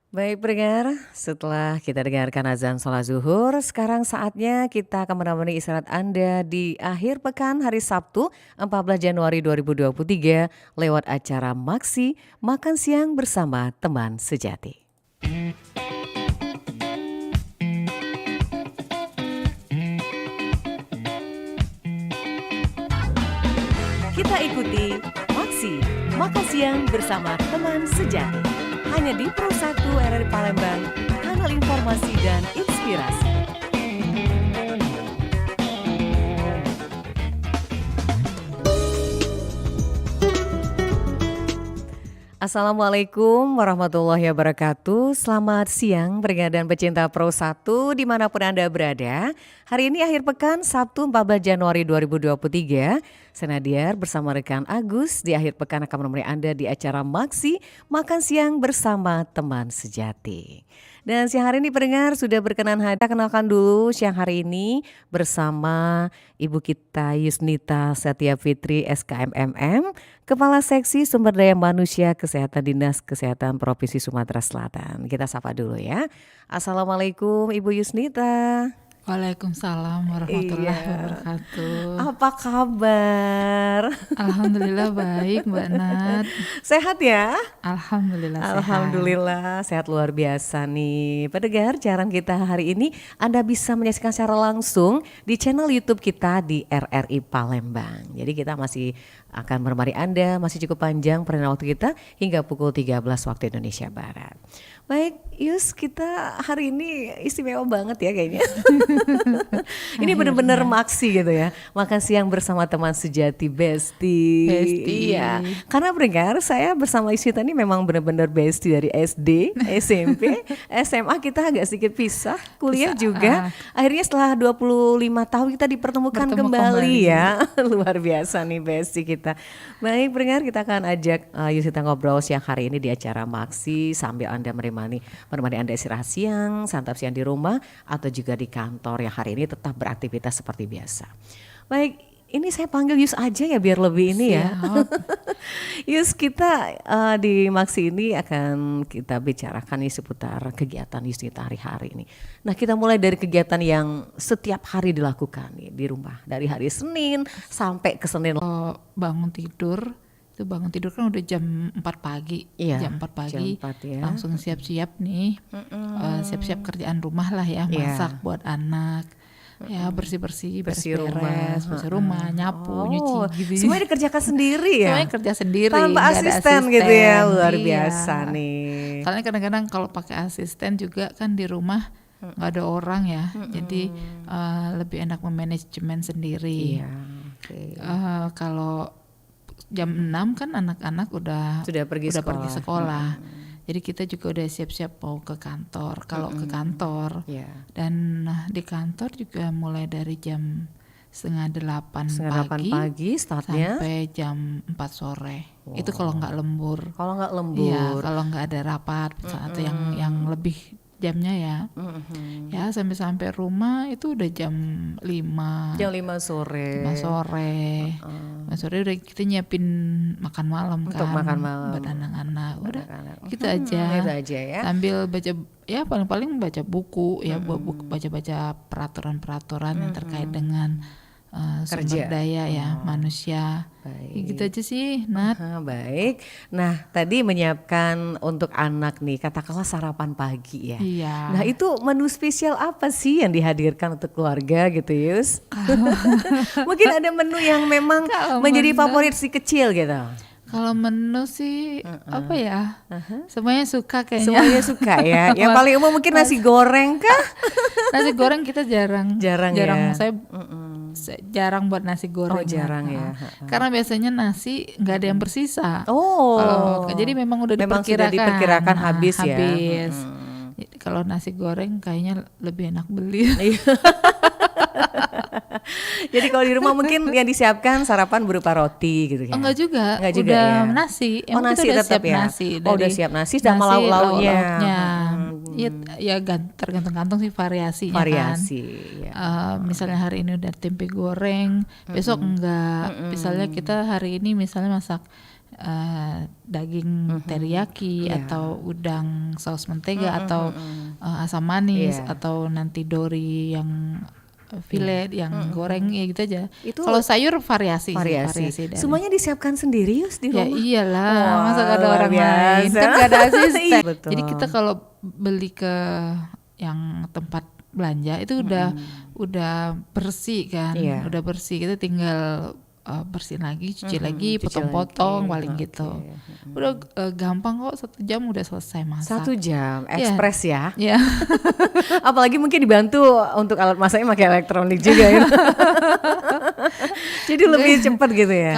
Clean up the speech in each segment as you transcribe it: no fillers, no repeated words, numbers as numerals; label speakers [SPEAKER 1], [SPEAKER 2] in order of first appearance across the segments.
[SPEAKER 1] Baik pendengar, setelah kita dengarkan azan sholat zuhur, sekarang saatnya kita akan menemani istirahat Anda di akhir pekan hari Sabtu 14 Januari 2023 lewat acara Maksi Makan Siang Bersama Teman Sejati. Kita ikuti Maksi Makan Siang Bersama Teman Sejati. Hanya di Pro 1 RRI Palembang, kanal informasi dan inspirasi. Assalamualaikum warahmatullahi wabarakatuh. Selamat siang pendengar dan pecinta Pro 1 dimanapun Anda berada. Hari ini akhir pekan Sabtu 14 Januari 2023. Saya Nadiar bersama rekan Agus di akhir pekan akan menemani Anda di acara Maksi Makan Siang Bersama Teman Sejati. Dan siang hari ini pendengar sudah berkenan hadir. Kita kenalkan dulu siang hari ini bersama Ibu kita Yusnita Setia Fitri SKMMM, Kepala Seksi Sumber Daya Manusia Kesehatan Dinas Kesehatan Provinsi Sumatera Selatan. Kita sapa dulu ya. Assalamualaikum Ibu Yusnita.
[SPEAKER 2] Waalaikumsalam warahmatullahi wabarakatuh.
[SPEAKER 1] Apa kabar?
[SPEAKER 2] Alhamdulillah baik Mbak Nat.
[SPEAKER 1] Sehat ya?
[SPEAKER 2] Alhamdulillah sehat.
[SPEAKER 1] Alhamdulillah sehat luar biasa nih. Pendengar, siaran kita hari ini Anda bisa menyaksikan secara langsung di channel YouTube kita di RRI Palembang. Jadi kita masih akan menemani Anda, masih cukup panjang perjalanan waktu kita hingga pukul 13 waktu Indonesia Barat. Baik, Yus, kita hari ini istimewa banget ya kayaknya. Ini benar-benar maksi gitu ya. Makan siang bersama teman sejati, bestie. Iya. Karena pendengar, saya bersama Yusnita ini memang benar-benar bestie dari SD, SMP, SMA kita agak sedikit pisah, kuliah juga. Akhirnya setelah 25 tahun kita dipertemukan kembali ya. Luar biasa nih bestie kita. Baik pendengar, kita akan ajak Yusnita ngobrol siang hari ini di acara Maksi sambil Anda menemani Anda istirahat siang, santap siang di rumah atau juga di kantor yang hari ini tetap beraktivitas seperti biasa. Baik, ini saya panggil Yus aja ya biar lebih ini ya. Yus, kita di Maksi ini akan kita bicarakan nih seputar kegiatan Yusnita hari-hari ini. Nah, kita mulai dari kegiatan yang setiap hari dilakukan nih di rumah. Dari hari Senin sampai ke Senin.
[SPEAKER 2] Bangun tidur kan udah jam 4 pagi.
[SPEAKER 1] Iya,
[SPEAKER 2] jam 4 pagi
[SPEAKER 1] jam 4 ya.
[SPEAKER 2] langsung siap-siap nih. Siap-siap kerjaan rumah lah ya, masak buat anak. Ya bersih-bersih, beres-beres, bersih rumah, nyapu, nyuci gitu.
[SPEAKER 1] Semuanya dikerjakan sendiri ya?
[SPEAKER 2] Semuanya kerja sendiri.
[SPEAKER 1] Tanpa asisten gitu ya, luar biasa nih.
[SPEAKER 2] Soalnya kadang-kadang kalau pakai asisten juga kan di rumah nggak ada orang ya, jadi lebih enak memanajemen sendiri.
[SPEAKER 1] Iya, okay.
[SPEAKER 2] Kalau jam 6 kan anak-anak udah pergi sekolah. Jadi kita juga udah siap-siap mau ke kantor. Kalau ke kantor dan di kantor juga mulai dari jam setengah 8 pagi
[SPEAKER 1] startnya
[SPEAKER 2] sampai jam 4 sore. Itu kalau nggak lembur. Iya, kalau nggak ada rapat atau yang lebih jamnya ya. Ya sampai rumah itu udah jam 5.
[SPEAKER 1] Jam 5 sore.
[SPEAKER 2] 5 sore. 5 sore udah kita nyiapin makan malam
[SPEAKER 1] untuk
[SPEAKER 2] kan.
[SPEAKER 1] Makan malam
[SPEAKER 2] buat anak-anak. Udah gitu
[SPEAKER 1] aja ya.
[SPEAKER 2] Sambil baca ya paling baca buku ya, baca peraturan-peraturan yang terkait dengan sumber daya ya manusia.
[SPEAKER 1] Baik.
[SPEAKER 2] Ya, gitu aja sih, Nat.
[SPEAKER 1] Baik. Nah, tadi menyiapkan untuk anak nih, katakanlah sarapan pagi ya.
[SPEAKER 2] Iya.
[SPEAKER 1] Nah, itu menu spesial apa sih yang dihadirkan untuk keluarga gitu, Yus? Mungkin ada menu yang memang menjadi favorit si kecil gitu.
[SPEAKER 2] Kalau menu sih apa ya? Semuanya suka kayaknya.
[SPEAKER 1] Semuanya suka ya. Yang paling umum mungkin nasi goreng kah?
[SPEAKER 2] Nasi goreng kita jarang
[SPEAKER 1] ya.
[SPEAKER 2] Saya jarang buat nasi goreng.
[SPEAKER 1] Oh, jarang ya.
[SPEAKER 2] Karena biasanya nasi nggak ada yang bersisa. Jadi memang udah
[SPEAKER 1] diperkirakan habis ya.
[SPEAKER 2] Kalau nasi goreng kayaknya lebih enak beli.
[SPEAKER 1] Jadi kalau di rumah mungkin yang disiapkan sarapan berupa roti gitu ya?
[SPEAKER 2] Enggak juga
[SPEAKER 1] udah
[SPEAKER 2] ya. Nasi.
[SPEAKER 1] Nasi
[SPEAKER 2] kita udah
[SPEAKER 1] tetap
[SPEAKER 2] siap
[SPEAKER 1] ya?
[SPEAKER 2] nasi.
[SPEAKER 1] Udah siap nasi sama lauk-lauknya.
[SPEAKER 2] Ya tergantung sih variasinya kan. Misalnya hari ini udah tempe goreng, besok enggak. Misalnya kita hari ini misalnya masak daging teriyaki atau udang saus mentega atau asam manis atau nanti dori yang filet yang goreng ya gitu aja. Kalau sayur variasi.
[SPEAKER 1] Semuanya disiapkan sendiri Yus di rumah?
[SPEAKER 2] Ya iyalah, masa gak ada orang lain, kan gak ada asisten. Jadi kita kalau beli ke yang tempat belanja itu udah bersih kan, udah bersih, kita tinggal bersihin lagi, cuci lagi, potong-potong paling gitu. Udah gampang kok, 1 jam udah selesai masak.
[SPEAKER 1] 1 jam, ekspres ya.
[SPEAKER 2] Apalagi
[SPEAKER 1] mungkin dibantu untuk alat masaknya pakai elektronik juga ya. Jadi lebih cepat gitu ya.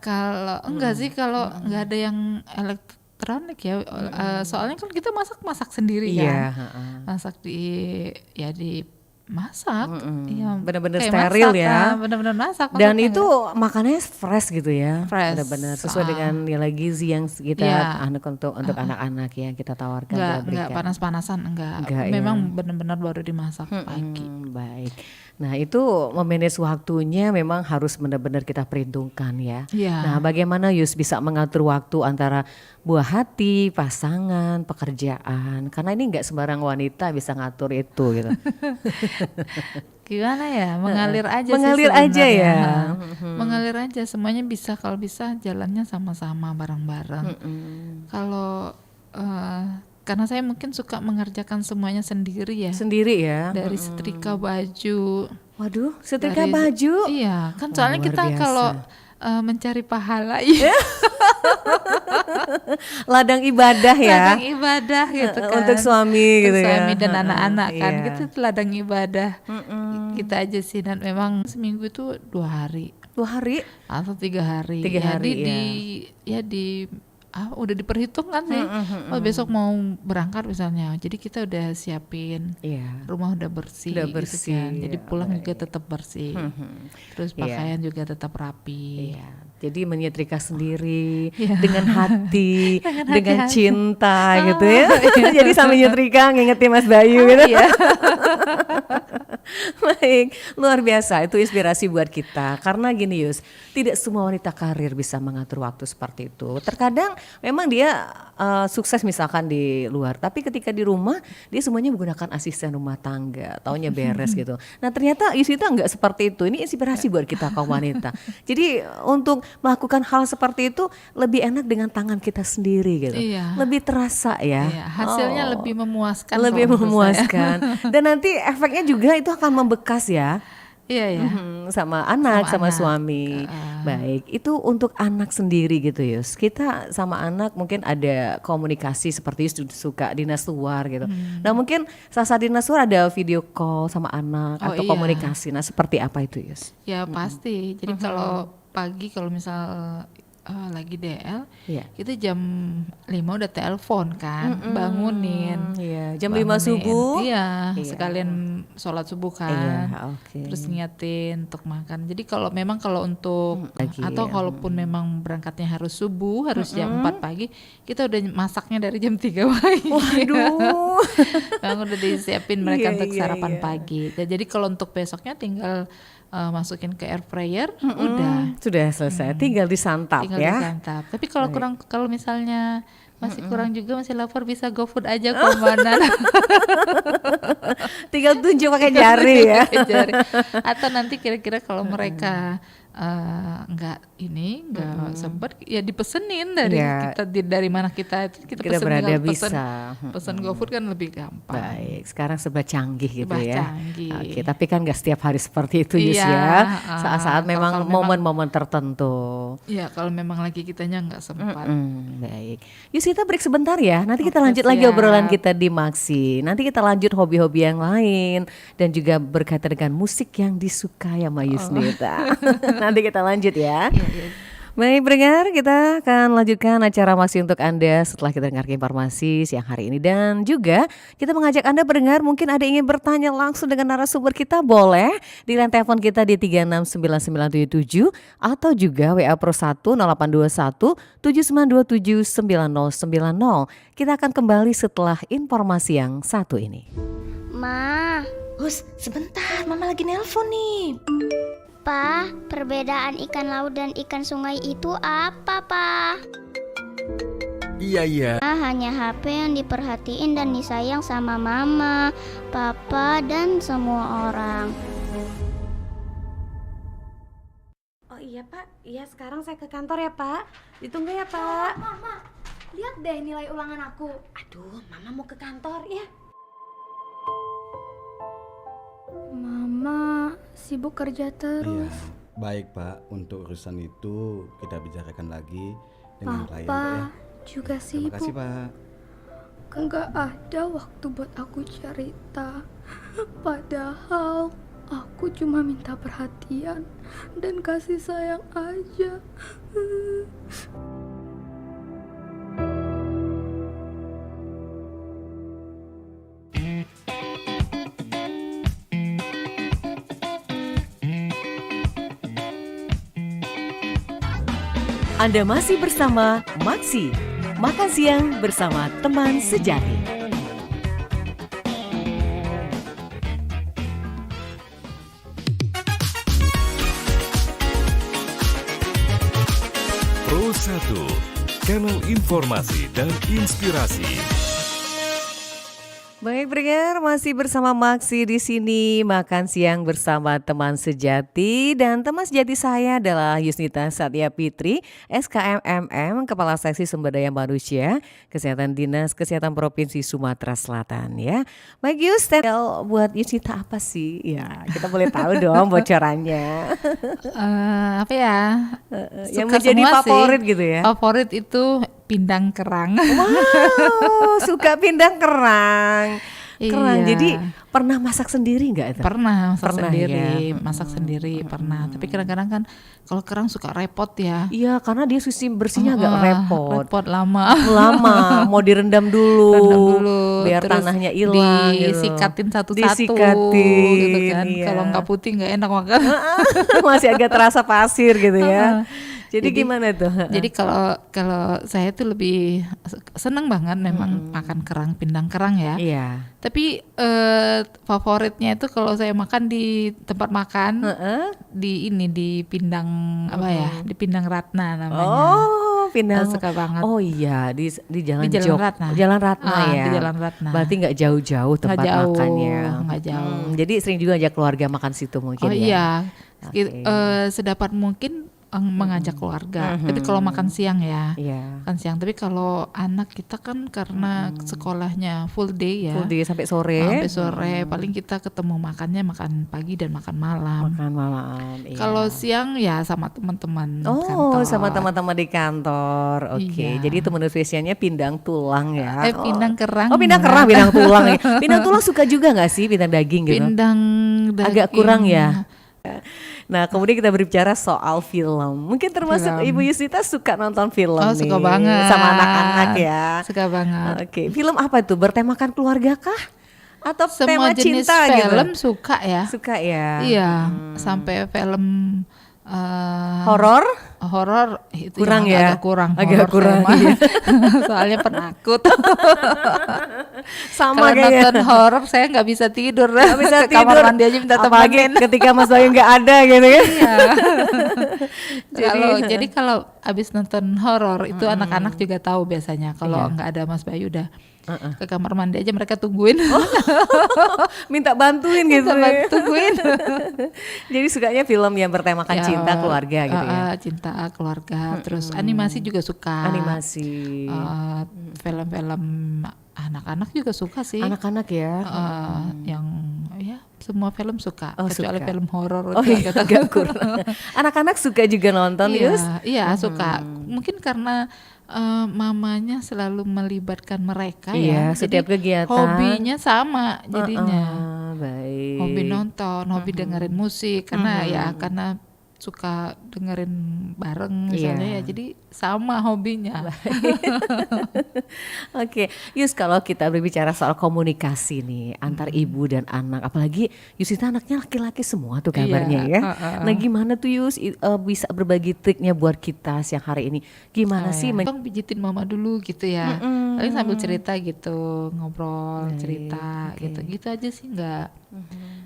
[SPEAKER 2] Kalau enggak sih, kalau nggak ada yang elektronik ya, soalnya kan kita masak sendiri ya. Masak di masak,
[SPEAKER 1] benar-benar steril masak, ya,
[SPEAKER 2] benar-benar masak.
[SPEAKER 1] Dan itu makannya fresh gitu ya, benar-benar sesuai dengan nilai gizi yang kita untuk anak-anak yang kita tawarkan.
[SPEAKER 2] Enggak panas-panasan, enggak memang benar-benar baru dimasak pagi.
[SPEAKER 1] Baik. Nah itu memanage waktunya memang harus benar-benar kita perhitungkan ya. Nah bagaimana Yus bisa mengatur waktu antara buah hati, pasangan, pekerjaan? Karena ini nggak sembarang wanita bisa ngatur itu gitu.
[SPEAKER 2] Gimana ya, mengalir aja
[SPEAKER 1] ya.
[SPEAKER 2] Mengalir aja, semuanya bisa, kalau bisa jalannya sama-sama bareng-bareng. Kalau karena saya mungkin suka mengerjakan semuanya sendiri ya. Dari setrika baju.
[SPEAKER 1] Waduh, setrika baju?
[SPEAKER 2] Iya, kan soalnya kita kalau mencari pahala ya.
[SPEAKER 1] Ladang ibadah ya.
[SPEAKER 2] Ladang ibadah gitu kan.
[SPEAKER 1] Untuk suami gitu ya.
[SPEAKER 2] Suami dan anak-anak kan, gitu ladang ibadah. Kita aja sih, dan memang seminggu itu 2 hari.
[SPEAKER 1] 2 hari?
[SPEAKER 2] Atau 3 hari.
[SPEAKER 1] 3 hari
[SPEAKER 2] udah diperhitungkan sih. Besok mau berangkat misalnya, jadi kita udah siapin, rumah udah bersih. Gitu kan. Jadi pulang juga tetap bersih. Terus pakaian juga tetap rapi.
[SPEAKER 1] Jadi menyetrika sendiri dengan hati, dengan cinta gitu ya. Jadi sambil nyetrika ngingetin Mas Bayu gitu. Baik, luar biasa, itu inspirasi buat kita. Karena gini Yus, tidak semua wanita karir bisa mengatur waktu seperti itu. Terkadang memang dia sukses misalkan di luar, tapi ketika di rumah dia semuanya menggunakan asisten rumah tangga, taunya beres gitu. Nah ternyata Yus itu enggak seperti itu. Ini inspirasi buat kita kaum wanita. Jadi untuk melakukan hal seperti itu lebih enak dengan tangan kita sendiri gitu. Lebih terasa ya.
[SPEAKER 2] Hasilnya lebih memuaskan.
[SPEAKER 1] Lebih memuaskan. Dan nanti efeknya juga itu akan membekas ya. Sama anak, sama suami. Baik, itu untuk anak sendiri gitu Yus. Kita sama anak mungkin ada komunikasi seperti Yus suka dinas luar gitu. Nah mungkin saat dinas luar ada video call sama anak atau komunikasi. Nah seperti apa itu Yus?
[SPEAKER 2] Ya pasti. Jadi kalau pagi, kalau misal lagi DL, kita jam 5 udah telepon kan, bangunin.
[SPEAKER 1] Jam 5 subuh.
[SPEAKER 2] Sekalian sholat subuh kan. Terus niatin untuk makan. Jadi kalau untuk atau kalaupun memang berangkatnya harus subuh, harus jam 4 pagi, kita udah masaknya dari jam 3 pagi.
[SPEAKER 1] Waduh.
[SPEAKER 2] Memang udah disiapin mereka untuk sarapan pagi. Jadi kalau untuk besoknya tinggal masukin ke air fryer,
[SPEAKER 1] sudah selesai, tinggal disantap.
[SPEAKER 2] Disantap. Tapi kalau misalnya masih kurang juga, masih lapar, bisa GoFood aja kompanan.
[SPEAKER 1] Tinggal tunjuk pakai jari ya.
[SPEAKER 2] Atau nanti kira-kira kalau mereka nggak sempet ya dipesenin dari mana kita pesen,
[SPEAKER 1] berada bisa
[SPEAKER 2] pesen GoFood kan lebih gampang.
[SPEAKER 1] Baik, sekarang serba canggih gitu ya.
[SPEAKER 2] Canggih.
[SPEAKER 1] Tapi kan nggak setiap hari seperti itu Yus ya. Saat-saat memang momen-momen tertentu.
[SPEAKER 2] Iya, kalau memang lagi kitanya nggak sempat.
[SPEAKER 1] Baik, Yus kita break sebentar ya. Nanti kita lanjut lagi obrolan kita di Maxi. Nanti kita lanjut hobi-hobi yang lain dan juga berkaitan dengan musik yang disukai sama Yusnita. Nanti kita lanjut ya. Baik pendengar, kita akan lanjutkan acara masih untuk Anda setelah kita dengar informasi siang hari ini. Dan juga kita mengajak Anda pendengar, mungkin ada ingin bertanya langsung dengan narasumber kita, boleh di line telepon kita di 369977 atau juga WA Pro 1 0821 7927 9090. Kita akan kembali setelah informasi yang satu ini.
[SPEAKER 3] Ma, Hus, sebentar, Mama lagi nelpon nih. Pa, perbedaan ikan laut dan ikan sungai itu apa, Pa?
[SPEAKER 4] Iya.
[SPEAKER 3] Hanya HP yang diperhatiin dan disayang sama mama, papa, dan semua orang.
[SPEAKER 1] Oh iya Pak, iya sekarang saya ke kantor ya Pak. Ditunggu ya Pak.
[SPEAKER 5] Mama, lihat deh nilai ulangan aku.
[SPEAKER 1] Aduh, Mama mau ke kantor ya.
[SPEAKER 5] Mama sibuk kerja terus.
[SPEAKER 4] Iya, baik Pak. Untuk urusan itu kita bicarakan lagi dengan klien Pak
[SPEAKER 5] Papa
[SPEAKER 4] ya.
[SPEAKER 5] juga
[SPEAKER 4] Terima
[SPEAKER 5] sibuk.
[SPEAKER 4] kasih Pak.
[SPEAKER 5] Enggak ada waktu buat aku cerita. Padahal aku cuma minta perhatian dan kasih sayang aja.
[SPEAKER 1] Anda masih bersama Maksi, makan siang bersama teman sejati.
[SPEAKER 6] Pro 1, kanal informasi dan inspirasi.
[SPEAKER 1] Baik pendengar, masih bersama Maksi di sini makan siang bersama teman sejati, dan teman sejati saya adalah Yusnita Satya Fitri, SKMMM, Kepala Seksi Sumber Daya Manusia, Kesehatan Dinas Kesehatan Provinsi Sumatera Selatan ya. Baik Yus, buat Yusnita apa sih? Ya kita boleh tahu dong bocorannya.
[SPEAKER 2] Apa ya?
[SPEAKER 1] Yang
[SPEAKER 2] Suka
[SPEAKER 1] menjadi
[SPEAKER 2] semua
[SPEAKER 1] favorit
[SPEAKER 2] sih.
[SPEAKER 1] gitu ya.
[SPEAKER 2] Favorit itu pindang kerang.
[SPEAKER 1] Wow, suka pindang kerang. Kerang.
[SPEAKER 2] Iya.
[SPEAKER 1] Jadi pernah masak sendiri nggak itu?
[SPEAKER 2] Pernah masak
[SPEAKER 1] Pernah,
[SPEAKER 2] sendiri,
[SPEAKER 1] ya.
[SPEAKER 2] masak sendiri pernah. Tapi kadang-kadang kan kalau kerang suka repot ya.
[SPEAKER 1] Iya, karena dia susi bersihnya agak repot.
[SPEAKER 2] Repot lama.
[SPEAKER 1] Lama, mau direndam dulu,
[SPEAKER 2] Rendam dulu,
[SPEAKER 1] biar
[SPEAKER 2] terus
[SPEAKER 1] tanahnya hilang.
[SPEAKER 2] disikatin satu-satu
[SPEAKER 1] Disikatin,
[SPEAKER 2] gitu kan.
[SPEAKER 1] iya.
[SPEAKER 2] Kalau nggak putih nggak enak makan.
[SPEAKER 1] Masih agak terasa pasir gitu ya. Jadi
[SPEAKER 2] Jadi-
[SPEAKER 1] gimana tuh?
[SPEAKER 2] Jadi kalau saya tuh lebih seneng banget memang makan kerang, pindang kerang ya.
[SPEAKER 1] Iya.
[SPEAKER 2] Tapi favoritnya itu kalau saya makan di tempat makan di pindang apa ya? Di Pindang Ratna namanya.
[SPEAKER 1] Oh, pindang.
[SPEAKER 2] Suka banget.
[SPEAKER 1] Oh iya, di Jalan
[SPEAKER 2] Di Jalan
[SPEAKER 1] Jok.
[SPEAKER 2] Ratna.
[SPEAKER 1] Jalan Ratna
[SPEAKER 2] Ah,
[SPEAKER 1] ya.
[SPEAKER 2] di Jalan Ratna.
[SPEAKER 1] Berarti nggak jauh-jauh tempat
[SPEAKER 2] Nggak jauh,
[SPEAKER 1] makannya.
[SPEAKER 2] nggak jauh.
[SPEAKER 1] Jadi sering juga ajak keluarga makan situ mungkin
[SPEAKER 2] Oh
[SPEAKER 1] ya.
[SPEAKER 2] iya,
[SPEAKER 1] Oke.
[SPEAKER 2] sedapat mungkin mengajak keluarga. Tapi kalau makan siang ya,
[SPEAKER 1] Iya.
[SPEAKER 2] makan siang. Tapi kalau anak kita kan karena sekolahnya full day ya,
[SPEAKER 1] Full day sampai sore.
[SPEAKER 2] sampai sore. Paling kita ketemu makannya makan pagi dan makan malam.
[SPEAKER 1] Makan malam. Iya.
[SPEAKER 2] Kalau siang ya sama teman-teman
[SPEAKER 1] Oh,
[SPEAKER 2] kantor.
[SPEAKER 1] sama teman-teman di kantor. Oke.
[SPEAKER 2] Iya.
[SPEAKER 1] Jadi itu menu spesialnya pindang tulang ya.
[SPEAKER 2] Pindang kerang.
[SPEAKER 1] Oh, pindang kerang, pindang tulang. Ya. Pindang tulang suka juga nggak sih pindang daging gitu?
[SPEAKER 2] Pindang daging.
[SPEAKER 1] Agak kurang ya. Nah, kemudian kita berbicara soal film. Mungkin termasuk
[SPEAKER 2] Film.
[SPEAKER 1] Ibu Yusnita suka nonton film
[SPEAKER 2] Oh,
[SPEAKER 1] nih.
[SPEAKER 2] suka banget.
[SPEAKER 1] Sama anak-anak ya.
[SPEAKER 2] Suka banget.
[SPEAKER 1] Oke, film apa itu? Bertemakan keluarga kah? Atau tema
[SPEAKER 2] Semua jenis
[SPEAKER 1] cinta
[SPEAKER 2] film
[SPEAKER 1] gitu?
[SPEAKER 2] suka ya.
[SPEAKER 1] Suka ya.
[SPEAKER 2] Iya, sampai film
[SPEAKER 1] Horor?
[SPEAKER 2] horor itu
[SPEAKER 1] Kurang
[SPEAKER 2] yang
[SPEAKER 1] ya?
[SPEAKER 2] agak kurang.
[SPEAKER 1] Agak
[SPEAKER 2] horor
[SPEAKER 1] kurang,
[SPEAKER 2] saya mah.
[SPEAKER 1] iya.
[SPEAKER 2] Soalnya penakut.
[SPEAKER 1] Sama
[SPEAKER 2] Kalau
[SPEAKER 1] kayaknya.
[SPEAKER 2] nonton horor saya nggak bisa tidur.
[SPEAKER 1] Nggak bisa
[SPEAKER 2] Ke kamar
[SPEAKER 1] tidur.
[SPEAKER 2] mandi aja minta
[SPEAKER 1] Apalagi
[SPEAKER 2] temenin.
[SPEAKER 1] ketika Mas Bayu nggak ada gitu ya.
[SPEAKER 2] Iya. Jadi kalau abis nonton horor itu anak-anak juga tahu biasanya kalau
[SPEAKER 1] Iya.
[SPEAKER 2] nggak ada Mas Bayu udah ke kamar mandi aja mereka tungguin.
[SPEAKER 1] Minta bantuin gitu ya.
[SPEAKER 2] Tungguin.
[SPEAKER 1] Jadi sukanya film yang bertemakan
[SPEAKER 2] Ya,
[SPEAKER 1] cinta keluarga gitu ya.
[SPEAKER 2] cinta keluarga, terus animasi juga suka.
[SPEAKER 1] Animasi.
[SPEAKER 2] Film-film anak-anak juga suka sih.
[SPEAKER 1] Anak-anak ya.
[SPEAKER 2] Yang ya semua film suka,
[SPEAKER 1] Oh,
[SPEAKER 2] kecuali
[SPEAKER 1] suka.
[SPEAKER 2] film horor
[SPEAKER 1] Oh
[SPEAKER 2] itu
[SPEAKER 1] iya,
[SPEAKER 2] agak
[SPEAKER 1] agak kurang. Anak-anak suka juga nonton,
[SPEAKER 2] Iya,
[SPEAKER 1] Yus?
[SPEAKER 2] iya suka. Mungkin karena mamanya selalu melibatkan mereka
[SPEAKER 1] Iya,
[SPEAKER 2] ya.
[SPEAKER 1] setiap kegiatan.
[SPEAKER 2] Hobinya sama jadinya.
[SPEAKER 1] Baik.
[SPEAKER 2] Hobi nonton, hobi dengerin musik karena karena suka dengerin bareng misalnya
[SPEAKER 1] Iya.
[SPEAKER 2] ya. Jadi sama hobinya.
[SPEAKER 1] Oke, Yus, kalau kita berbicara soal komunikasi nih antar ibu dan anak, apalagi Yusita anaknya laki-laki semua tuh kabarnya
[SPEAKER 2] Iya,
[SPEAKER 1] ya. Nah, gimana tuh Yus bisa berbagi triknya buat kita siang hari ini? Gimana sih?
[SPEAKER 2] Bang pijitin mama dulu gitu ya. Paling sambil cerita gitu, ngobrol, cerita gitu. Gitu aja sih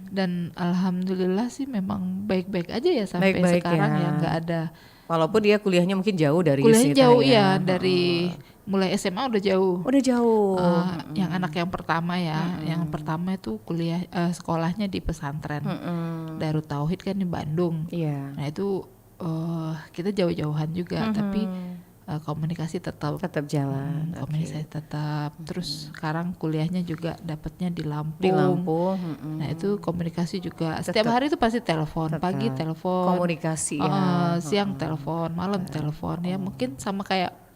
[SPEAKER 2] Dan alhamdulillah sih memang baik-baik aja ya sampai
[SPEAKER 1] Baik-baik
[SPEAKER 2] sekarang
[SPEAKER 1] ya.
[SPEAKER 2] ya nggak ada.
[SPEAKER 1] Walaupun dia kuliahnya mungkin jauh dari
[SPEAKER 2] Kuliahnya
[SPEAKER 1] Yusnita
[SPEAKER 2] jauh
[SPEAKER 1] ya.
[SPEAKER 2] ya, dari mulai SMA udah jauh.
[SPEAKER 1] Udah jauh.
[SPEAKER 2] Yang anak yang pertama ya, yang pertama itu kuliah sekolahnya di pesantren Darut Tauhid kan di Bandung.
[SPEAKER 1] Iya.
[SPEAKER 2] Nah itu kita jauh-jauhan juga, tapi komunikasi tetap
[SPEAKER 1] jalan.
[SPEAKER 2] komunikasi tetap. Terus sekarang kuliahnya juga dapatnya di Lampung.
[SPEAKER 1] Di Lampung.
[SPEAKER 2] Nah itu komunikasi juga setiap hari itu pasti telepon, pagi telepon,
[SPEAKER 1] Komunikasi ya.
[SPEAKER 2] siang telepon, malam telepon ya, mungkin sama kayak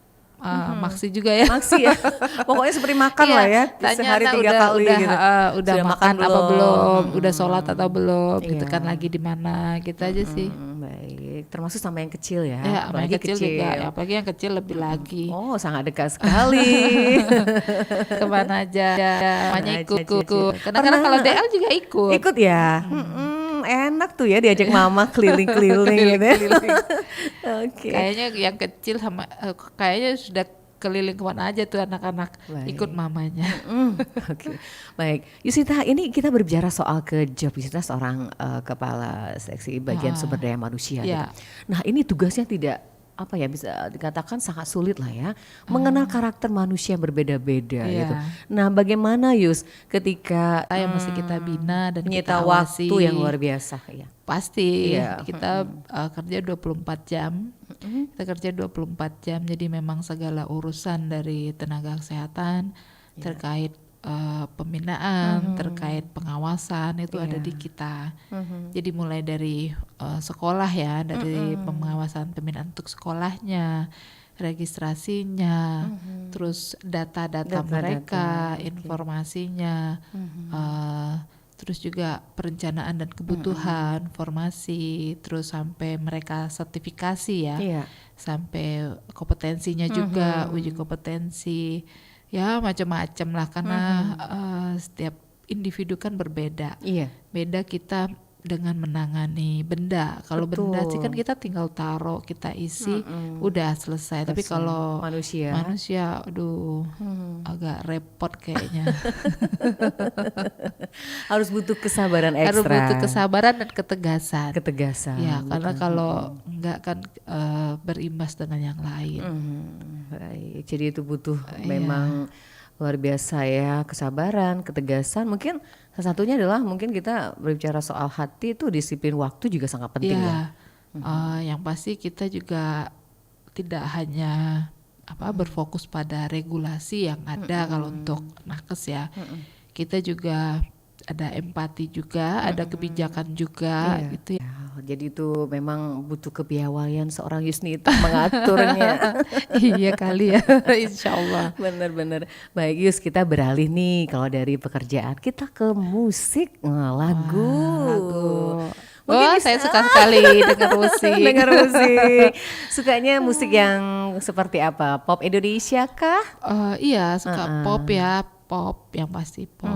[SPEAKER 2] Maksi juga ya.
[SPEAKER 1] Maksi ya. Pokoknya seperti makan lah ya.
[SPEAKER 2] Tanya
[SPEAKER 1] Sehari 3
[SPEAKER 2] udah,
[SPEAKER 1] kali
[SPEAKER 2] udah,
[SPEAKER 1] gitu.
[SPEAKER 2] udah makan apa belum, udah sholat atau belum,
[SPEAKER 1] Iya.
[SPEAKER 2] gitu kan lagi di mana, gitu aja sih.
[SPEAKER 1] Baik, termasuk sama yang kecil ya.
[SPEAKER 2] Ya, sama yang
[SPEAKER 1] Apalagi
[SPEAKER 2] kecil juga, ya, apalagi yang kecil lebih lagi.
[SPEAKER 1] Oh, sangat dekat sekali.
[SPEAKER 2] Kemana aja, semuanya ikut.
[SPEAKER 1] Pernah-
[SPEAKER 2] Kadang-kadang kalau DL juga ikut.
[SPEAKER 1] Ikut ya. Enak tuh ya diajak mama keliling-keliling gitu. Oke.
[SPEAKER 2] Kayaknya yang kecil sama kayaknya sudah keliling kemana aja tuh anak-anak ikut mamanya.
[SPEAKER 1] Oke. Baik, Yusnita, ini kita berbicara soal ke job. Yusnita seorang kepala seksi bagian sumber daya manusia.
[SPEAKER 2] Ya.
[SPEAKER 1] Gitu. Nah, ini tugasnya tidak apa ya, bisa dikatakan sangat sulit lah ya, mengenal karakter manusia yang berbeda-beda
[SPEAKER 2] Iya.
[SPEAKER 1] gitu. Nah, bagaimana Yus ketika
[SPEAKER 2] Yang mesti kita bina dan
[SPEAKER 1] menyita
[SPEAKER 2] kita awasi.
[SPEAKER 1] waktu yang luar biasa ya.
[SPEAKER 2] Pasti
[SPEAKER 1] Iya.
[SPEAKER 2] kita kerja 24 jam. Kita kerja 24 jam, jadi memang segala urusan dari tenaga kesehatan terkait pembinaan, terkait pengawasan itu ada di kita. Jadi mulai dari sekolah ya, dari pengawasan pembinaan untuk sekolahnya, registrasinya, terus data-data mereka, informasinya, terus juga perencanaan dan kebutuhan, formasi, terus sampai mereka sertifikasi ya,
[SPEAKER 1] Iya.
[SPEAKER 2] sampai kompetensinya juga, uji kompetensi, ya macam-macam lah karena setiap individu kan berbeda.
[SPEAKER 1] Iya.
[SPEAKER 2] Beda kita dengan menangani benda. Kalau
[SPEAKER 1] Betul.
[SPEAKER 2] benda sih kan kita tinggal taruh, kita isi, udah selesai. Tapi kalau manusia, aduh, agak repot kayaknya.
[SPEAKER 1] Harus butuh kesabaran ekstra.
[SPEAKER 2] Harus butuh kesabaran dan ketegasan.
[SPEAKER 1] Ketegasan.
[SPEAKER 2] Ya, karena kalau enggak kan berimbas dengan yang lain.
[SPEAKER 1] Baik, jadi itu butuh memang luar biasa ya, kesabaran, ketegasan. Mungkin salah satunya adalah mungkin kita berbicara soal hati, itu disiplin waktu juga sangat penting ya.
[SPEAKER 2] Yang pasti kita juga tidak hanya berfokus pada regulasi yang ada kalau untuk nakes ya. Kita juga ada empati juga, ada kebijakan juga gitu ya.
[SPEAKER 1] Jadi itu memang butuh kepiawaian seorang Yusnita mengaturnya.
[SPEAKER 2] Iya kali ya, insya Allah.
[SPEAKER 1] Bener-bener. Baik Yus, kita beralih nih kalau dari pekerjaan kita ke musik, lagu.
[SPEAKER 2] Saya suka sekali dengar musik.
[SPEAKER 1] Dengar musik. Sukanya musik yang seperti apa? Pop Indonesia kah?
[SPEAKER 2] Iya, suka pop ya, pop yang pasti pop.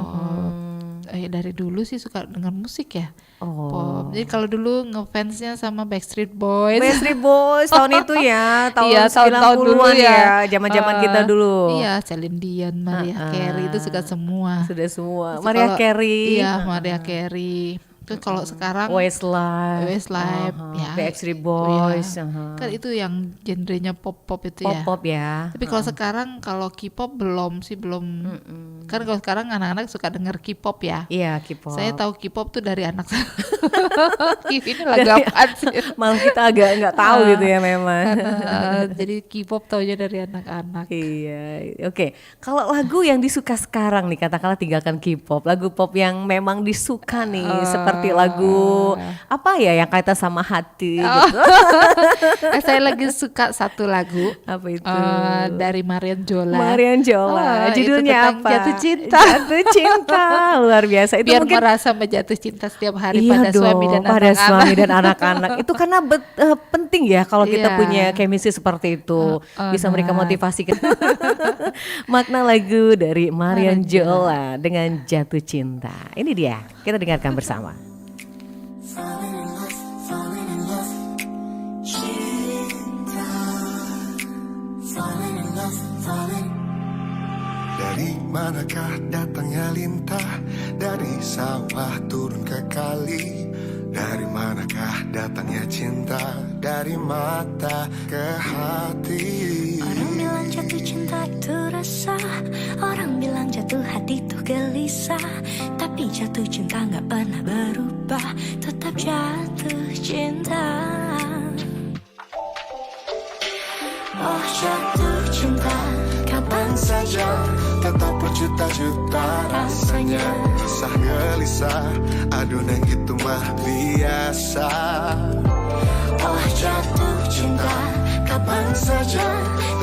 [SPEAKER 2] Dari dulu sih suka dengar musik ya. Pop. Jadi kalau dulu ngefansnya sama Backstreet Boys.
[SPEAKER 1] Backstreet Boys tahun itu ya, tahun
[SPEAKER 2] Iya, tahun-tahun
[SPEAKER 1] 90-an
[SPEAKER 2] dulu
[SPEAKER 1] ya, zaman-zaman kita dulu.
[SPEAKER 2] Iya, Celine Dion, Mariah Carey itu suka semua.
[SPEAKER 1] Sudah semua.
[SPEAKER 2] Terus
[SPEAKER 1] Mariah
[SPEAKER 2] kalau-
[SPEAKER 1] Carey.
[SPEAKER 2] Iya, Mariah Carey. Terus kalau sekarang
[SPEAKER 1] Westlife,
[SPEAKER 2] ya.
[SPEAKER 1] Backstreet Boys,
[SPEAKER 2] Iya. Kan itu yang genrenya pop-pop itu ya.
[SPEAKER 1] pop ya.
[SPEAKER 2] Tapi kalau sekarang kalau K-pop belum. Kan kalau sekarang anak-anak suka denger K-pop ya.
[SPEAKER 1] Iya, K-pop.
[SPEAKER 2] Saya tahu K-pop tuh dari anak saya. Ini lagu apaan sih?
[SPEAKER 1] Malah kita agak nggak tahu gitu ya memang.
[SPEAKER 2] Jadi K-pop taunya dari anak-anak.
[SPEAKER 1] Iya, oke. Kalau lagu yang disuka sekarang nih, katakanlah tinggalkan K-pop, lagu pop yang memang disuka nih, seperti lagu apa ya yang kaitan sama hati gitu.
[SPEAKER 2] Saya lagi suka satu lagu.
[SPEAKER 1] Apa itu?
[SPEAKER 2] Dari Marian Jola.
[SPEAKER 1] Marian Jola.
[SPEAKER 2] Itu
[SPEAKER 1] Judulnya
[SPEAKER 2] tentang
[SPEAKER 1] apa?
[SPEAKER 2] Jatuh cinta.
[SPEAKER 1] Jatuh cinta. Luar biasa. Itu
[SPEAKER 2] Biar
[SPEAKER 1] mungkin
[SPEAKER 2] merasa menjatuh cinta setiap hari
[SPEAKER 1] iya
[SPEAKER 2] pada
[SPEAKER 1] dong,
[SPEAKER 2] suami dan
[SPEAKER 1] pada
[SPEAKER 2] anak-anak.
[SPEAKER 1] suami dan anak-anak. Itu karena penting ya kalau kita
[SPEAKER 2] Iya.
[SPEAKER 1] punya chemistry seperti itu, bisa memberikan motivasi. Makna lagu dari Marian Jola dengan Jatuh Cinta. Ini dia, kita dengarkan bersama.
[SPEAKER 7] Dari manakah datangnya lintah, dari sawah turun ke kali. Dari manakah datangnya cinta, dari mata ke hati.
[SPEAKER 8] Orang bilang jatuh cinta itu resah, orang bilang jatuh hati itu gelisah. Tapi jatuh cinta gak pernah berubah, tetap jatuh cinta. Oh jatuh cinta kapan saja,
[SPEAKER 7] tetap berjuta-juta rasanya. Resah gelisah, adunan itu mah biasa.
[SPEAKER 8] Oh jatuh cinta kapan saja,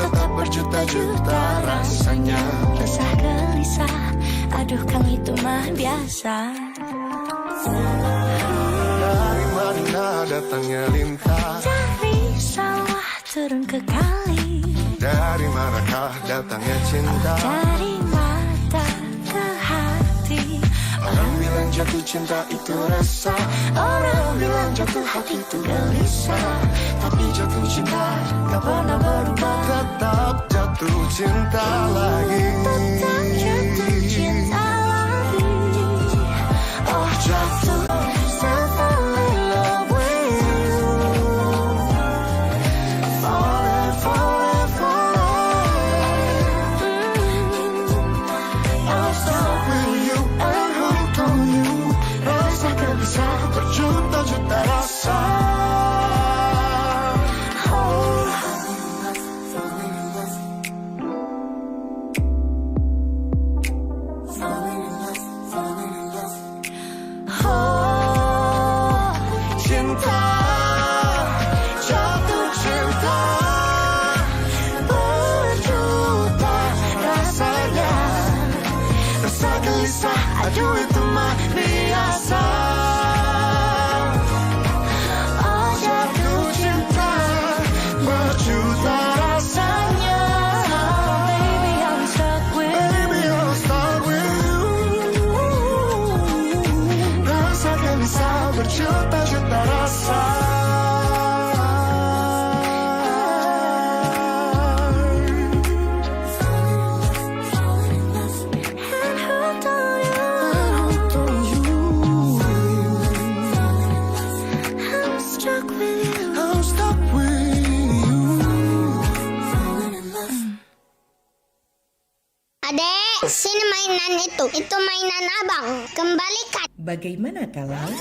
[SPEAKER 7] tetap berjuta-juta rasanya.
[SPEAKER 8] Resah gelisah, aduh kan itu mah biasa.
[SPEAKER 7] Dari mana datangnya lintah,
[SPEAKER 8] dari sawah turun ke kali.
[SPEAKER 7] dari manakah datangnya cinta,
[SPEAKER 8] dari mata ke hati.
[SPEAKER 7] Orang bilang jatuh cinta itu resah, orang bilang jatuh hati itu gelisah. Tapi jatuh cinta gak pernah berubah, tetap jatuh cinta lagi.
[SPEAKER 8] Tetap jatuh cinta lagi.
[SPEAKER 7] Oh jatuh, still fall in love with you. Falling, falling, falling. I'm stuck with you and hooked on you. Rasa gelisah berjuta-juta rasa. Aduh itu mah biasa.
[SPEAKER 8] Oh jatuh cinta
[SPEAKER 7] Berjuta rasanya.
[SPEAKER 8] Baby I'm stuck with
[SPEAKER 7] Baby I'm stuck with you. Rasa gelisah berjuta-juta rasa.
[SPEAKER 3] Adek, sini mainan itu mainan abang, kembalikan.
[SPEAKER 9] Bagaimana kalau?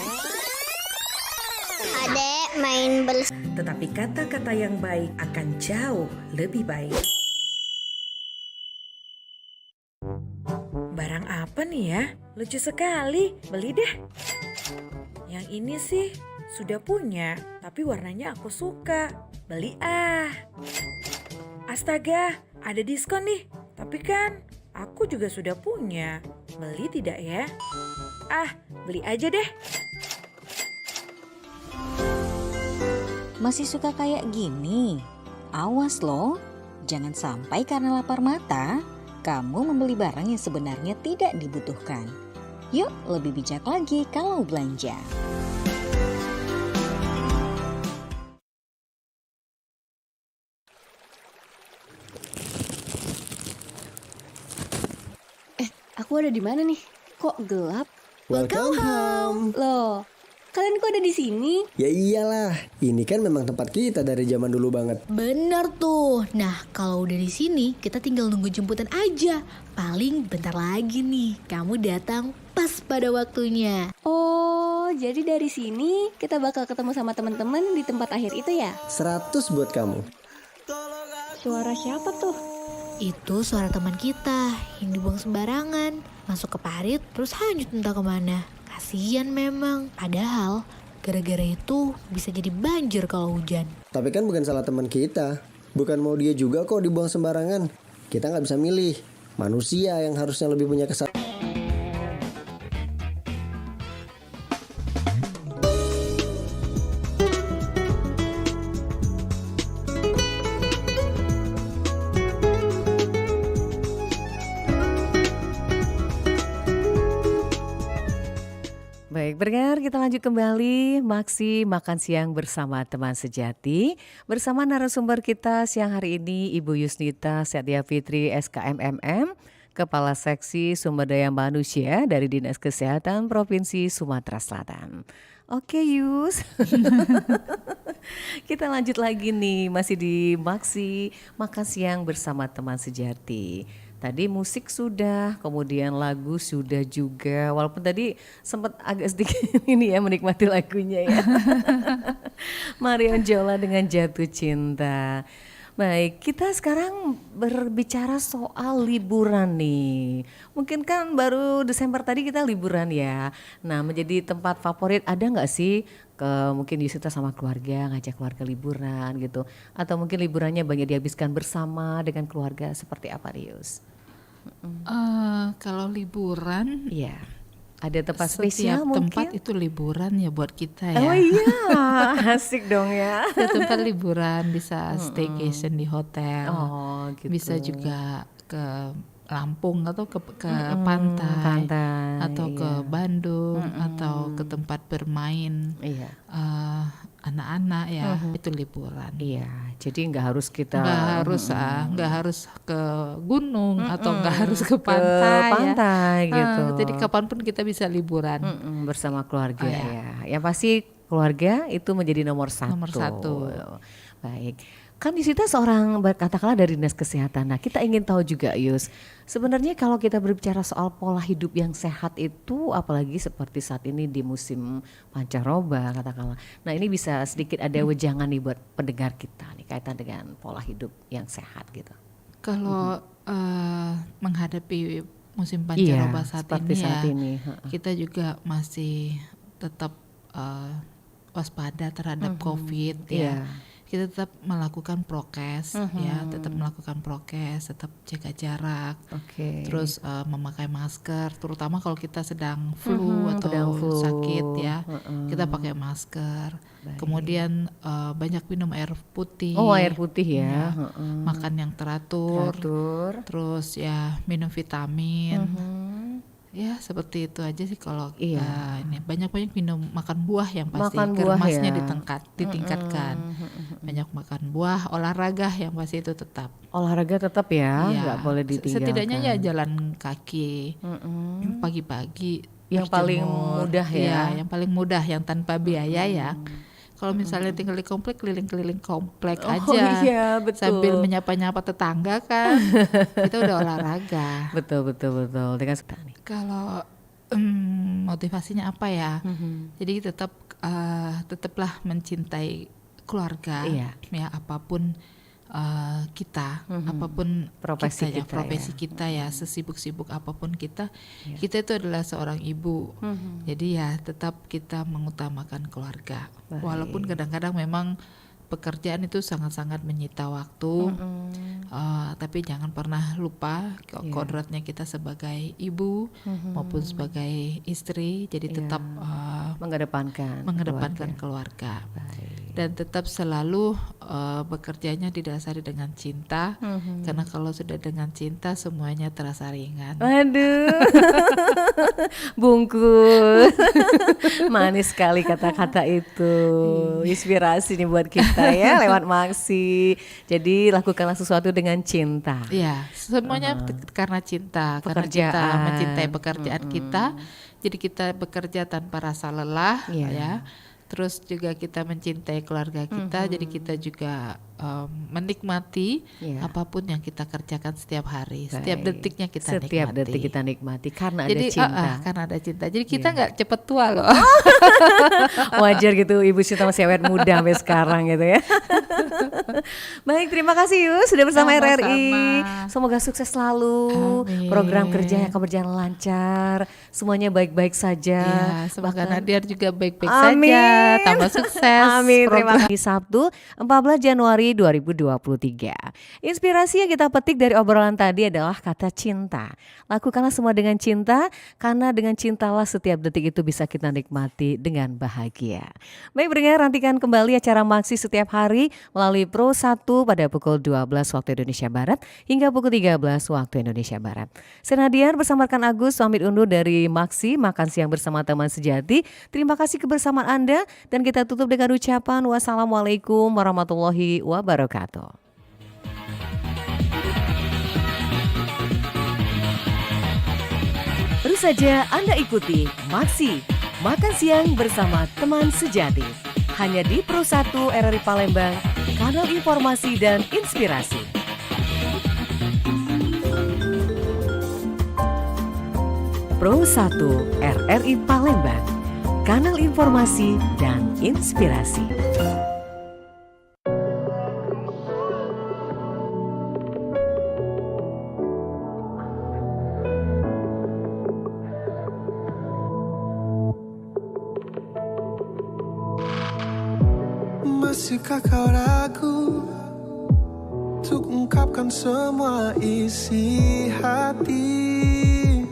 [SPEAKER 3] Adek, main
[SPEAKER 9] Tetapi kata-kata yang baik akan jauh lebih baik. Barang apa nih ya? Lucu sekali, beli deh. Yang ini sih sudah punya, tapi warnanya aku suka. Beli ah. Astaga, ada diskon nih. Tapi kan aku juga sudah punya. Beli tidak ya? Ah, beli aja deh.
[SPEAKER 10] Masih suka kayak gini? Awas loh, jangan sampai karena lapar mata, kamu membeli barang yang sebenarnya tidak dibutuhkan. Yuk, lebih bijak lagi kalau belanja.
[SPEAKER 11] Aku ada di mana nih? Kok gelap?
[SPEAKER 12] Welcome home.
[SPEAKER 11] Loh, kalian kok ada di sini?
[SPEAKER 12] Ya iyalah, ini kan memang tempat kita dari zaman dulu banget.
[SPEAKER 13] Bener tuh. Nah, kalau udah di sini, kita tinggal nunggu jemputan aja. Paling bentar lagi nih, kamu datang pas pada waktunya.
[SPEAKER 11] Oh, jadi dari sini kita bakal ketemu sama teman-teman di tempat akhir itu ya?
[SPEAKER 12] 100 buat kamu.
[SPEAKER 11] Suara siapa tuh?
[SPEAKER 13] Itu suara teman kita yang dibuang sembarangan, masuk ke parit terus hanyut entah kemana. Kasian memang, padahal gara-gara itu bisa jadi banjir kalau hujan.
[SPEAKER 12] Tapi kan bukan salah teman kita. Bukan mau dia juga kok dibuang sembarangan. Kita nggak bisa milih. Manusia yang harusnya lebih punya kesalahan.
[SPEAKER 1] Baik, pendengar, kita lanjut kembali Maksi Makan Siang bersama teman sejati. Bersama narasumber kita siang hari ini Ibu Yusnita Setia Fitri SKMMM, Kepala Seksi Sumber Daya Manusia dari Dinas Kesehatan Provinsi Sumatera Selatan. Oke Yus, kita lanjut lagi nih, masih di Maksi Makan Siang bersama teman sejati. Tadi musik sudah, kemudian lagu sudah juga, walaupun tadi sempat agak sedikit ini ya menikmati lagunya ya. Marion Jola dengan Jatuh Cinta. Baik, kita sekarang berbicara soal liburan nih. Mungkin kan baru Desember tadi kita liburan ya. Nah, menjadi tempat favorit ada nggak sih mungkin Yusita sama keluarga, ngajak keluarga liburan gitu? Atau mungkin liburannya banyak dihabiskan bersama dengan keluarga, seperti apa nih Yus?
[SPEAKER 2] Kalau liburan,
[SPEAKER 1] ya ada tempat spesial mungkin?
[SPEAKER 2] Tempat itu liburan ya buat kita ya.
[SPEAKER 1] Oh iya, asik dong ya.
[SPEAKER 2] Tempat liburan bisa staycation di hotel,
[SPEAKER 1] gitu.
[SPEAKER 2] bisa juga ke Lampung atau ke pantai, atau ke Bandung, atau ke tempat bermain anak-anak ya, itu liburan.
[SPEAKER 1] Iya, jadi nggak harus kita
[SPEAKER 2] nggak harus ke gunung atau nggak harus ke pantai,
[SPEAKER 1] gitu.
[SPEAKER 2] Jadi kapanpun kita bisa liburan
[SPEAKER 1] bersama keluarga ya. Yang pasti keluarga itu menjadi nomor satu. Baik. Kan Yusita seorang katakanlah dari Dinas Kesehatan. Nah, kita ingin tahu juga Yus, sebenarnya kalau kita berbicara soal pola hidup yang sehat itu, apalagi seperti saat ini di musim pancaroba katakanlah. Nah, ini bisa sedikit ada wejangan nih buat pendengar kita nih kaitan dengan pola hidup yang sehat gitu.
[SPEAKER 2] Kalau menghadapi musim pancaroba saat ini, kita juga masih tetap waspada terhadap COVID ya. Kita tetap melakukan prokes ya, tetap jaga jarak, terus memakai masker, terutama kalau kita sedang flu atau sakit ya, kita pakai masker. Baik. Kemudian banyak minum air putih.
[SPEAKER 1] Oh, air putih ya.
[SPEAKER 2] Makan yang teratur. Terus ya minum vitamin. Ya seperti itu aja sih kalau ini banyak-banyak makan buah yang pasti, germasnya ditingkatkan. Banyak makan buah, olahraga yang pasti itu tetap.
[SPEAKER 1] Olahraga tetap ya, nggak boleh ditinggalkan.
[SPEAKER 2] Setidaknya ya jalan kaki pagi-pagi.
[SPEAKER 1] Yang paling mudah ya.
[SPEAKER 2] Yang paling mudah, yang tanpa biaya ya. Kalau misalnya tinggal di komplek, keliling-keliling komplek aja, sambil menyapa-nyapa tetangga kan, itu udah olahraga.
[SPEAKER 1] Betul. Dengan
[SPEAKER 2] kalau motivasinya apa ya? Jadi tetaplah mencintai keluarga, ya apapun kita, apapun profesi kita ya, sesibuk-sibuk apapun kita itu adalah seorang ibu. Jadi ya tetap kita mengutamakan keluarga. Walaupun kadang-kadang memang pekerjaan itu sangat-sangat menyita waktu, tapi jangan pernah lupa kodratnya kita sebagai ibu maupun sebagai istri. Jadi tetap mengedepankan keluarga. Dan tetap selalu bekerjanya didasari dengan cinta, karena kalau sudah dengan cinta semuanya terasa ringan.
[SPEAKER 1] Aduh, bungkus, manis sekali kata-kata itu, inspirasi nih buat kita ya lewat Maksi. Jadi lakukanlah sesuatu dengan cinta.
[SPEAKER 2] Iya, semuanya karena cinta, karena kita mencintai pekerjaan kita. Jadi kita bekerja tanpa rasa lelah, ya. Terus juga kita mencintai keluarga kita, jadi kita juga menikmati apapun yang kita kerjakan setiap hari. Setiap detiknya kita nikmati.
[SPEAKER 1] Setiap detik kita nikmati karena ada cinta.
[SPEAKER 2] Karena ada cinta. Jadi kita nggak cepet tua loh.
[SPEAKER 1] Wajar gitu Ibu Sinta masih awet muda sampai sekarang gitu ya. Baik, terima kasih Yus sudah bersama RRI. Semoga sukses selalu. Amin. Program kerja yang akan berjalan lancar. Semuanya baik-baik saja.
[SPEAKER 2] Ya, semoga Nadia juga baik-baik saja. Tambah sukses.
[SPEAKER 1] Amin. Terima kasih. Sabtu 14 Januari 2023. Inspirasi yang kita petik dari obrolan tadi adalah kata cinta. Lakukanlah semua dengan cinta, karena dengan cintalah setiap detik itu bisa kita nikmati dengan bahagia. Baik pendengar, nantikan kembali acara Maksi setiap hari melalui Pro 1 pada pukul 12 waktu Indonesia Barat hingga pukul 13 waktu Indonesia Barat. Saya Nadia bersama rekan Agus pamit undur dari Maksi Makan Siang bersama teman sejati. Terima kasih kebersamaan Anda dan kita tutup dengan ucapan wassalamualaikum warahmatullahi wabarakatuh. Terus saja Anda ikuti Maksi, Makan Siang bersama Teman Sejati. Hanya di Pro 1 RRI Palembang, kanal informasi dan inspirasi. Pro 1 RRI Palembang, kanal informasi dan inspirasi.
[SPEAKER 7] Masihkah kau ragu untuk ungkapkan semua isi hati?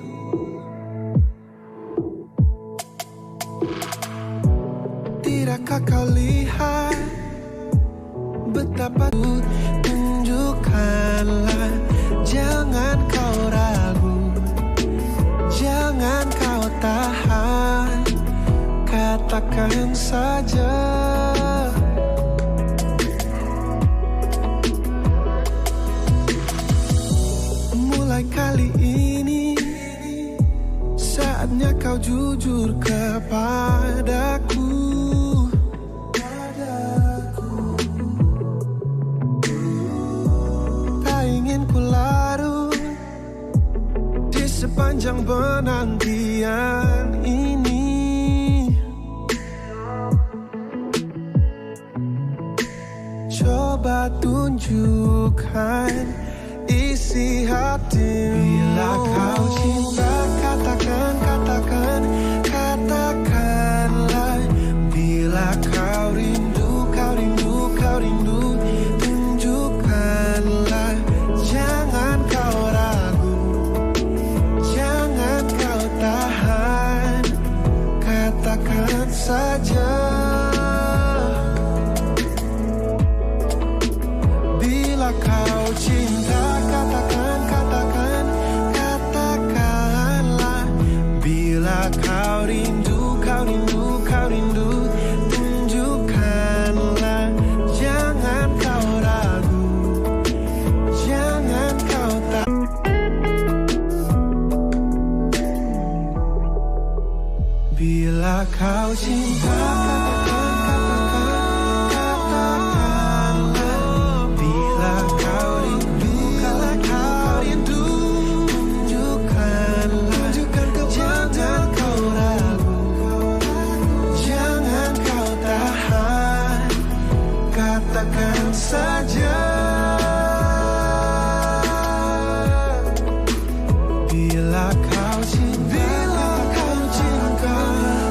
[SPEAKER 7] Tidakkah kau lihat betapa tunjukkanlah, jangan kau ragu, jangan kau tahan, katakan saja. Kali ini saatnya kau jujur kepadaku. Tak ingin ku larut di sepanjang penantian ini. Coba tunjukkan isi hatimu. Bila kau cinta, katakan, katakan, katakanlah. Bila kau rindu, kau rindu, kau rindu, tunjukkanlah. Jangan kau ragu, jangan kau tahan, katakan saja. Bila kau cinta, katakan, katakan, katakanlah. Bila kau rindu, kau rindu, kau rindu, tunjukkanlah. Jangan kau ragu, jangan kau tak. Bila kau cinta, saja. Bila kau cinta, bila kau cinta,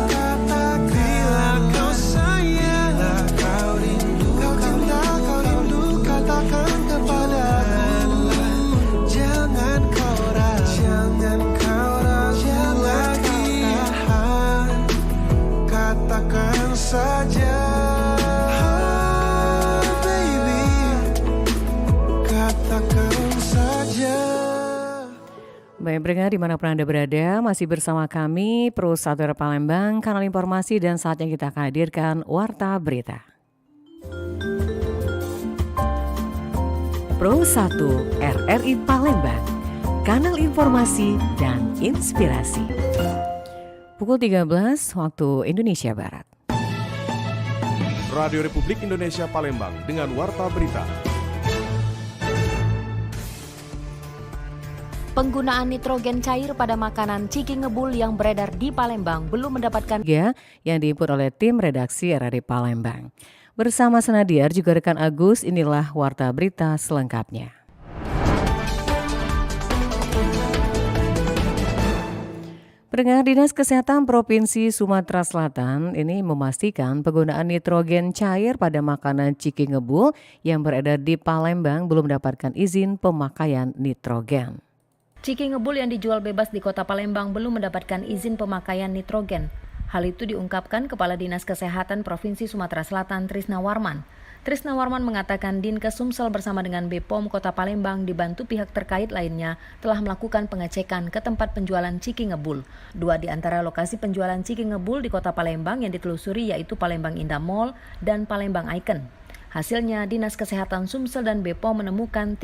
[SPEAKER 7] katakan. Bila kau sayang, bila kau rindu, kau cinta, kau rindu, katakan kepadaku. Jangan kau ragu, jangan kau ragu, jangan kau tahan, katakan saja.
[SPEAKER 1] Baik pendengar dimanapun Anda berada, masih bersama kami Pro 1 RRI Palembang, kanal informasi, dan saatnya kita akan hadirkan Warta Berita. Pro 1 RRI Palembang, kanal informasi dan inspirasi. Pukul 13 waktu Indonesia Barat.
[SPEAKER 6] Radio Republik Indonesia Palembang dengan Warta Berita.
[SPEAKER 14] Penggunaan nitrogen cair pada makanan Ciki Ngebul yang beredar di Palembang belum mendapatkan
[SPEAKER 1] yang diinput oleh tim redaksi RRI Palembang. Bersama Senadiar juga rekan Agus, inilah Warta Berita selengkapnya. Pendengar, Dinas Kesehatan Provinsi Sumatera Selatan ini memastikan penggunaan nitrogen cair pada makanan Ciki Ngebul yang beredar di Palembang belum mendapatkan izin pemakaian nitrogen.
[SPEAKER 14] Ciki Ngebul yang dijual bebas di Kota Palembang belum mendapatkan izin pemakaian nitrogen. Hal itu diungkapkan Kepala Dinas Kesehatan Provinsi Sumatera Selatan Trisna Warman. Trisna Warman mengatakan Dinkes Sumsel bersama dengan BPOM Kota Palembang dibantu pihak terkait lainnya telah melakukan pengecekan ke tempat penjualan Ciki Ngebul. 2 di antara lokasi penjualan Ciki Ngebul di Kota Palembang yang ditelusuri yaitu Palembang Indah Mall dan Palembang Icon. Hasilnya Dinas Kesehatan Sumsel dan BPOM menemukan